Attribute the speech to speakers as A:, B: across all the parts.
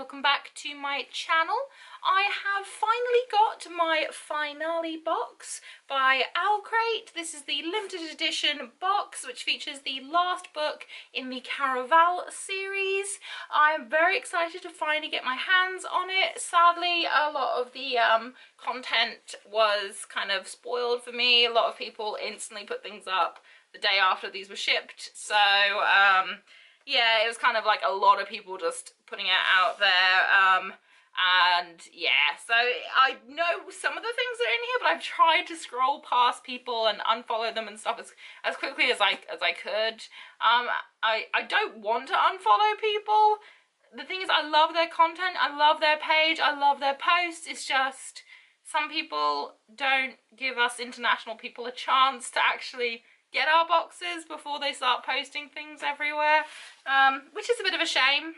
A: welcome back to my channel. I have finally got my finale box by Owlcrate. This is the limited edition box which features the last book in the Caraval series. I'm very excited to finally get my hands on it. Sadly, a lot of the content was kind of spoiled for me. A lot of people instantly put things up the day after these were shipped, so yeah, it was kind of like a lot of people just putting it out there, and yeah, so I know some of the things that are in here, but I've tried to scroll past people and unfollow them and stuff as quickly as I could. I don't want to unfollow people. The thing is, I love their content, I love their page, I love their posts. It's just some people don't give us international people a chance to actually get our boxes before they start posting things everywhere, which is a bit of a shame.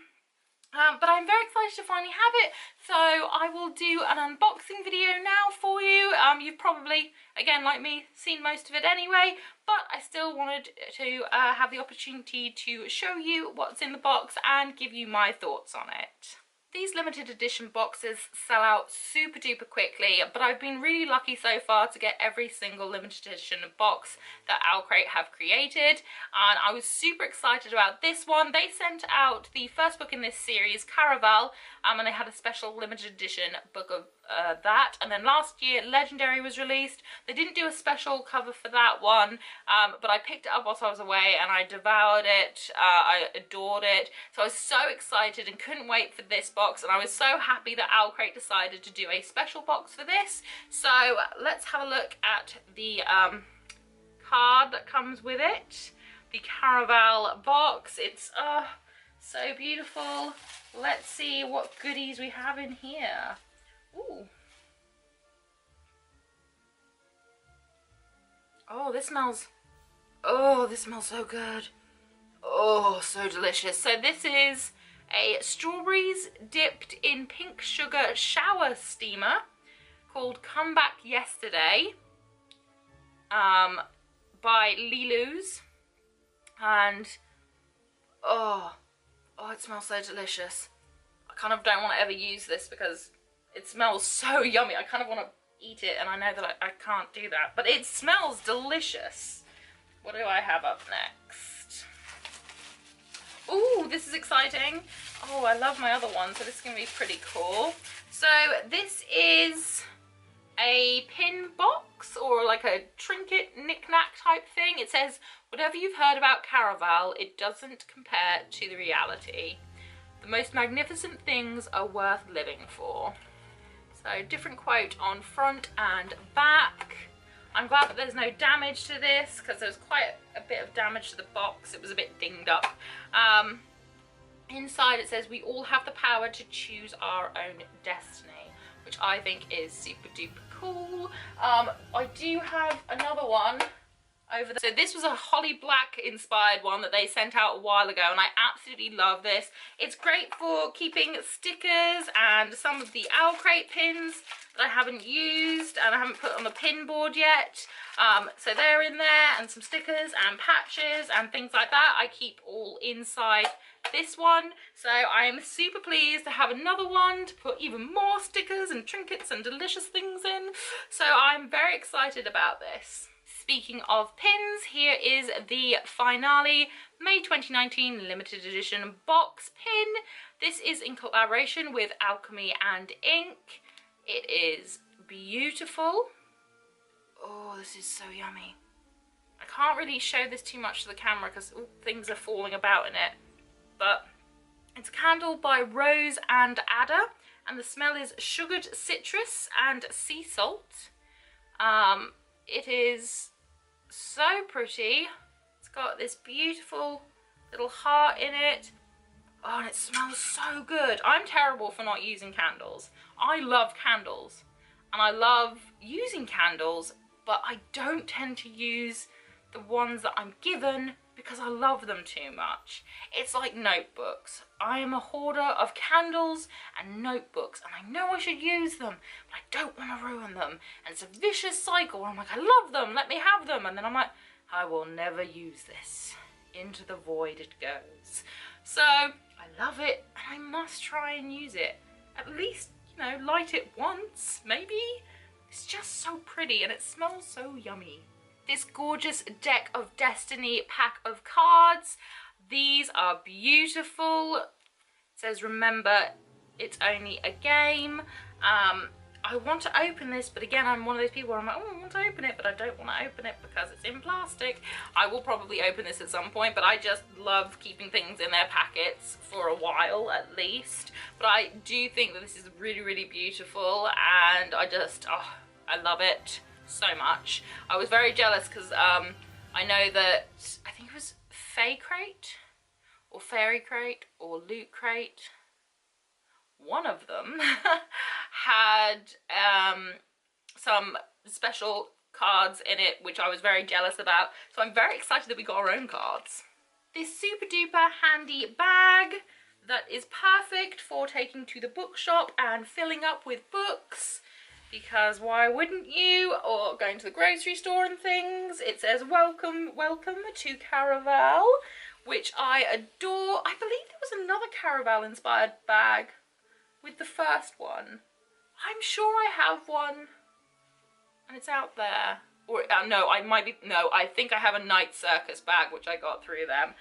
A: But I'm very excited to finally have it, so I will do an unboxing video now for you. You've probably, again like me, seen most of it anyway, but I still wanted to have the opportunity to show you what's in the box and give you my thoughts on it. These limited edition boxes sell out super duper quickly, but I've been really lucky so far to get every single limited edition box that Owlcrate have created, and I was super excited about this one. They sent out the first book in this series, Caraval, and they had a special limited edition book of that, and then last year Legendary was released. They didn't do a special cover for that one, but I picked it up whilst I was away and I devoured it. I adored it, so I was so excited and couldn't wait for this box, and I was so happy that Owlcrate decided to do a special box for this. So let's have a look at the card that comes with it, the Caraval box. It's so beautiful. Let's see what goodies we have in here. Ooh. Oh, this smells so good. Oh, so delicious. So this is a strawberries dipped in pink sugar shower steamer called Come Back Yesterday, by Lilu's, and oh, it smells so delicious. I kind of don't want to ever use this because it smells so yummy. I kind of want to eat it, and I know that I can't do that, but it smells delicious. What do I have up next? Ooh, this is exciting. Oh, I love my other one, so this is going to be pretty cool. So this is a pin box, or like a trinket knick-knack type thing. It says, whatever you've heard about Caraval, it doesn't compare to the reality. The most magnificent things are worth living for. So different quote on front and back. I'm glad that there's no damage to this, because there was quite a bit of damage to the box. It was a bit dinged up. Inside it says, we all have the power to choose our own destiny, which I think is super duper cool. I do have another one over there. So this was a Holly Black inspired one that they sent out a while ago, and I absolutely love this. It's great for keeping stickers and some of the Owlcrate pins that I haven't used and I haven't put on the pin board yet. So they're in there, and some stickers and patches and things like that. I keep all inside this one, so I am super pleased to have another one to put even more stickers and trinkets and delicious things in. So I'm very excited about this. Speaking of pins, here is the Finale May 2019 limited edition box pin. This is in collaboration with Alchemy and Ink. It is beautiful. Oh, this is so yummy. I can't really show this too much to the camera because things are falling about in it, but it's a candle by Rose and Ada, and the smell is sugared citrus and sea salt. It is so pretty. It's got this beautiful little heart in it. Oh, and it smells so good. I'm terrible for not using candles. I love candles and I love using candles, but I don't tend to use the ones that I'm given because I love them too much. It's like notebooks. I am a hoarder of candles and notebooks, and I know I should use them, but I don't want to ruin them. And it's a vicious cycle. I'm like, I love them, let me have them. And then I'm like, I will never use this. Into the void it goes. So I love it and I must try and use it. At least, you know, light it once, maybe? It's just so pretty and it smells so yummy. This gorgeous Deck of Destiny pack of cards. These are beautiful. It says, remember, it's only a game. I want to open this, but again, I'm one of those people where I'm like, oh, I want to open it, but I don't want to open it because it's in plastic. I will probably open this at some point, but I just love keeping things in their packets for a while at least. But I do think that this is really, really beautiful, and I just, oh, I love it so much. I was very jealous because I know that, I think it was Fae Crate, or Fairy Crate, or Loot Crate. One of them had some special cards in it, which I was very jealous about. So I'm very excited that we got our own cards. This super duper handy bag that is perfect for taking to the bookshop and filling up with books. Because why wouldn't you? Or going to the grocery store and things. It says, welcome, welcome to Caraval, which I adore. I believe there was another Caraval inspired bag with the first one. I'm sure I have one and it's out there. Or no, I think I have a Night Circus bag which I got through them.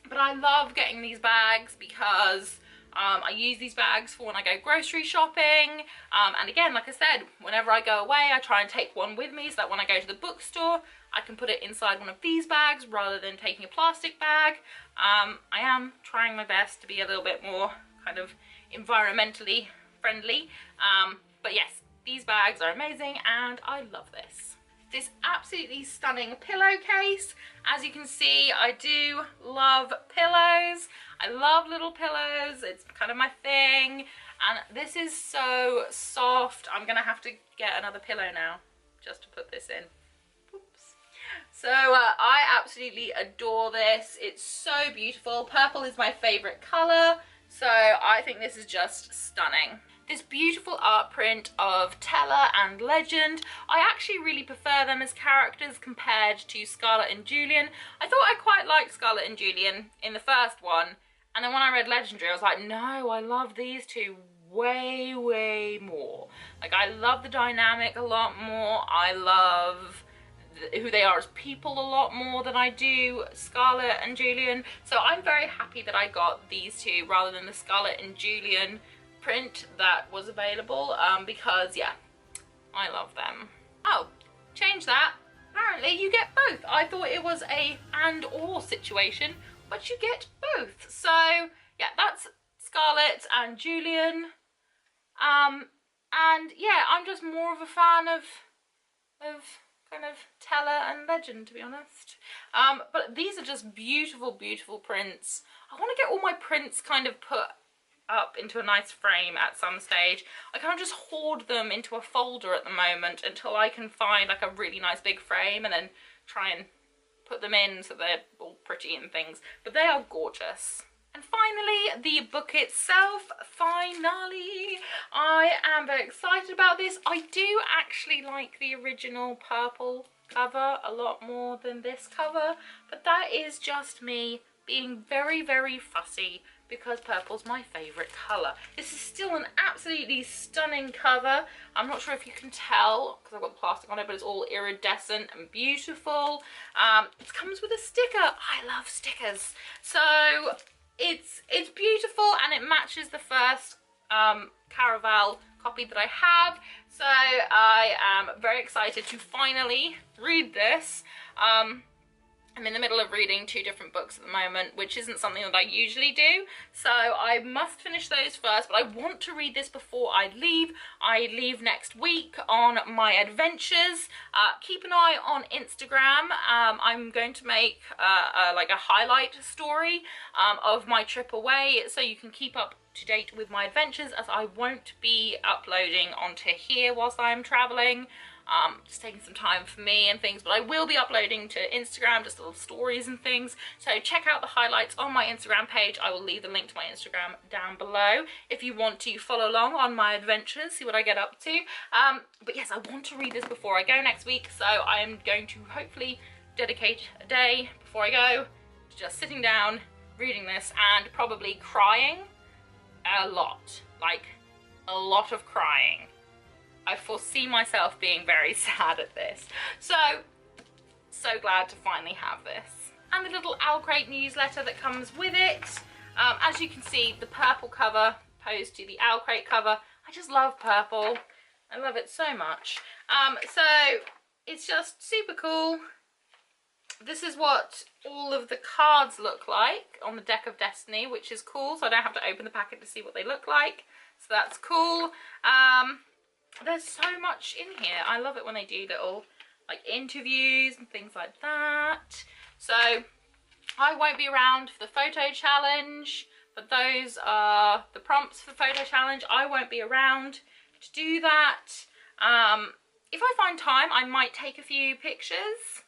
A: But I love getting these bags because I use these bags for when I go grocery shopping. And again, like I said, whenever I go away, I try and take one with me so that when I go to the bookstore, I can put it inside one of these bags rather than taking a plastic bag. I am trying my best to be a little bit more kind of environmentally friendly. But yes, these bags are amazing and I love this. This absolutely stunning pillowcase. As you can see, I do love pillows. I love little pillows. It's kind of my thing. And this is so soft. I'm gonna have to get another pillow now just to put this in. Oops. So I absolutely adore this. It's so beautiful. Purple is my favorite color. So I think this is just stunning. This beautiful art print of Tella and Legend. I actually really prefer them as characters compared to Scarlet and Julian. I thought I quite liked Scarlet and Julian in the first one. And then when I read Legendary, I was like, no, I love these two way, way more. Like, I love the dynamic a lot more. I love who they are as people a lot more than I do Scarlet and Julian. So I'm very happy that I got these two rather than the Scarlet and Julian print that was available, because yeah, I love them. Oh, change that. Apparently you get both. I thought it was a and or situation, but you get both. So yeah, that's Scarlet and Julian. And yeah, I'm just more of a fan of kind of Tella and Legend, to be honest. But these are just beautiful, beautiful prints. I want to get all my prints kind of put up into a nice frame at some stage. I kind of just hoard them into a folder at the moment until I can find like a really nice big frame and then try and put them in so they're all pretty and things. But they are gorgeous. And finally, the book itself, finally. I am very excited about this. I do actually like the original purple cover a lot more than this cover, but that is just me being very, very fussy because purple's my favourite colour. This is still an absolutely stunning cover. I'm not sure if you can tell because I've got the plastic on it, but it's all iridescent and beautiful. It comes with a sticker. I love stickers. So it's beautiful and it matches the first Caraval copy that I have. So I am very excited to finally read this. I'm in the middle of reading 2 different books at the moment, which isn't something that I usually do. So I must finish those first, but I want to read this before I leave. I leave next week on my adventures. Keep an eye on Instagram. I'm going to make like a highlight story of my trip away so you can keep up to date with my adventures, as I won't be uploading onto here whilst I'm traveling. Just taking some time for me and things, but I will be uploading to Instagram just little stories and things, so check out the highlights on my Instagram page. I will leave the link to my Instagram down below if you want to follow along on my adventures, see what I get up to. But yes, I want to read this before I go next week, so I am going to hopefully dedicate a day before I go to just sitting down, reading this and probably crying a lot, like a lot of crying. I foresee myself being very sad at this. So glad to finally have this. And the little Owlcrate newsletter that comes with it. As you can see, the purple cover opposed to the Owlcrate cover. I just love purple. I love it so much. So it's just super cool. This is what all of the cards look like on the Deck of Destiny, which is cool. So I don't have to open the packet to see what they look like. So that's cool. There's so much in here. I love it when they do little like interviews and things like that. So I won't be around for the photo challenge, but those are the prompts for the photo challenge. I won't be around to do that. If I find time, I might take a few pictures,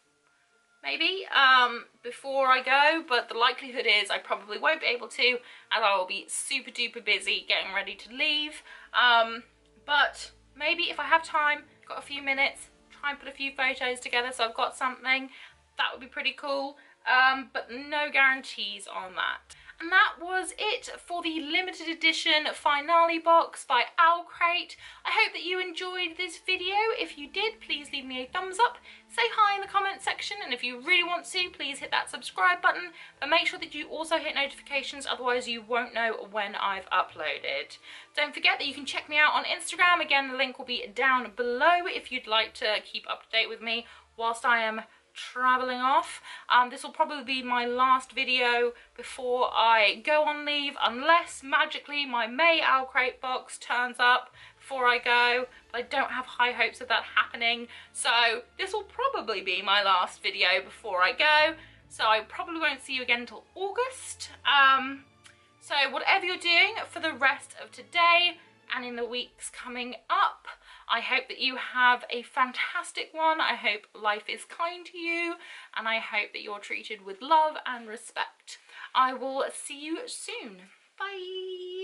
A: maybe, before I go, but the likelihood is I probably won't be able to, as I will be super duper busy getting ready to leave. But maybe if I have time, got a few minutes, try and put a few photos together so I've got something. That would be pretty cool, but no guarantees on that. And that was it for the limited edition finale box by Owlcrate. I hope that you enjoyed this video. If you did, please leave me a thumbs up, say hi in the comment section, and if you really want to, please hit that subscribe button, but make sure that you also hit notifications, otherwise you won't know when I've uploaded. Don't forget that you can check me out on Instagram. Again, the link will be down below if you'd like to keep up to date with me whilst I am traveling off. This will probably be my last video before I go on leave, unless magically my May Owlcrate box turns up before I go, but I don't have high hopes of that happening. So this will probably be my last video before I go, so I probably won't see you again until August. So whatever you're doing for the rest of today and in the weeks coming up, I hope that you have a fantastic one. I hope life is kind to you, and I hope that you're treated with love and respect. I will see you soon. Bye.